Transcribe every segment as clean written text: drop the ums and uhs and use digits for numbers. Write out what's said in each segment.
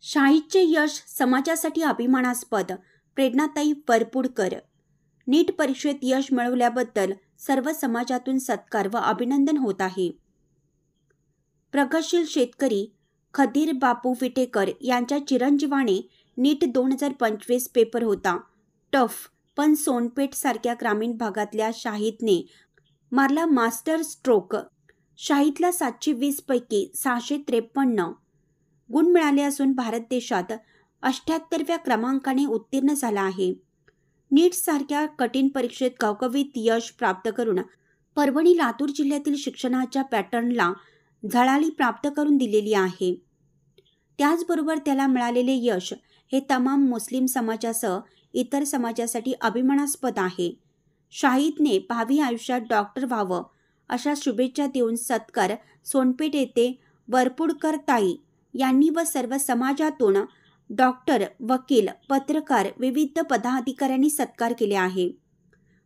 शाहीदचे यश समाजासाठी अभिमानास्पद. प्रेरणाताई वरपुडकर. नीट परीक्षेत यश मिळवल्याबद्दल सर्व समाजातून सत्कार व अभिनंदन होत आहे. प्रगतशील शेतकरी खदीर बापू विटेकर यांच्या चिरंजीवाने नीट 2025 पेपर होता टफ, पण सोनपेठ सारख्या ग्रामीण भागातल्या शाहीदने मारला मास्टर स्ट्रोक. शाहीदला 720 पैकी 653 गुण मिळाले असून भारत देशात 78व्या क्रमांकाने उत्तीर्ण झाला आहे. नीट सारख्या कठीण परीक्षेत घवघवीत यश प्राप्त करून परभणी लातूर जिल्ह्यातील शिक्षणाच्या पॅटर्नला झळाळी प्राप्त करून दिलेली आहे. त्याचबरोबर त्याला मिळालेले यश हे तमाम मुस्लिम समाजासह इतर समाजासाठी अभिमानास्पद आहे. शाहीदने भावी आयुष्यात डॉक्टर व्हावं अशा शुभेच्छा देऊन सत्कार सोनपेठ येथे वरपुडकर ताई यांनी व सर्व समाजातून डॉक्टर, वकील, पत्रकार, विविध पदाधिकाऱ्यांनी सत्कार केले आहे.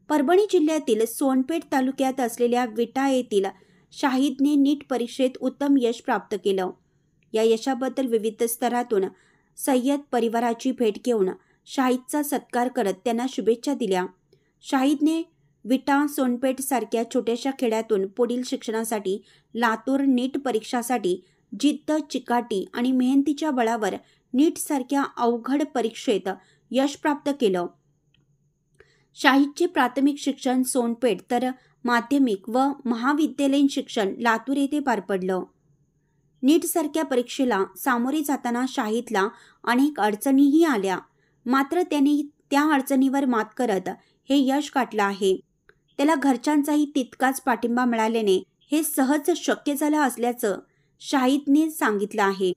परभणी जिल्ह्यातील सोनपेठ तालुक्यात असलेल्या विटा येथील शाहीदने नीट परीक्षेत उत्तम यश प्राप्त केलं. या यशाबद्दल विविध स्तरातून सय्यद परिवाराची भेट घेऊन शाहीदचा सत्कार करत त्यांना शुभेच्छा दिल्या. शाहीदने विटा, सोनपेठ सारख्या छोट्याशा खेड्यातून पुढील शिक्षणासाठी लातूर नीट परीक्षासाठी जिद्द, चिकाटी आणि मेहनतीच्या बळावर नीट सारख्या अवघड परीक्षेत यश प्राप्त केलं. शाहीदचे प्राथमिक शिक्षण सोनपेठ तर माध्यमिक व महाविद्यालयीन शिक्षण लातूर येथे पार पडलं. नीट सारख्या परीक्षेला सामोरे जाताना शाहीदला अनेक अडचणीही आल्या, मात्र त्यांनी त्या अडचणीवर मात करत हे यश गाठलं आहे. त्याला घरच्यांचाही तितकाच पाठिंबा मिळाल्याने हे सहज शक्य झालं असल्याचं शाहीदने सांगितलं आहे.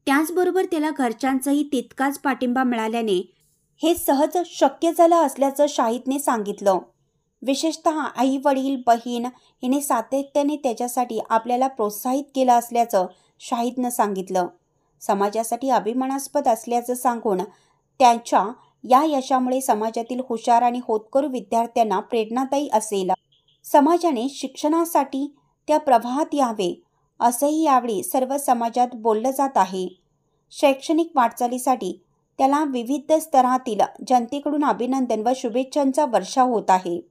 त्याचबरोबर त्याला घरच्यांचाही तितकाच पाठिंबा मिळाल्याने हे सहज शक्य झालं असल्याचं शाहीदने सांगितलं. विशेषतः आई वडील बहीण हिने सातत्याने त्याच्यासाठी आपल्याला प्रोत्साहित केलं असल्याचं शाहीदनं सांगितलं. समाजासाठी अभिमानास्पद असल्याचं सांगून त्यांच्या या यशामुळे समाजातील हुशार आणि होतकरू विद्यार्थ्यांना प्रेरणादायी असेल. समाजाने शिक्षणासाठी त्या प्रवाहात यावे असंही यावेळी सर्व समाजात बोललं जात आहे. शैक्षणिक वाटचालीसाठी त्याला विविध स्तरातील जनतेकडून अभिनंदन व शुभेच्छांचा वर्षाव होत आहे.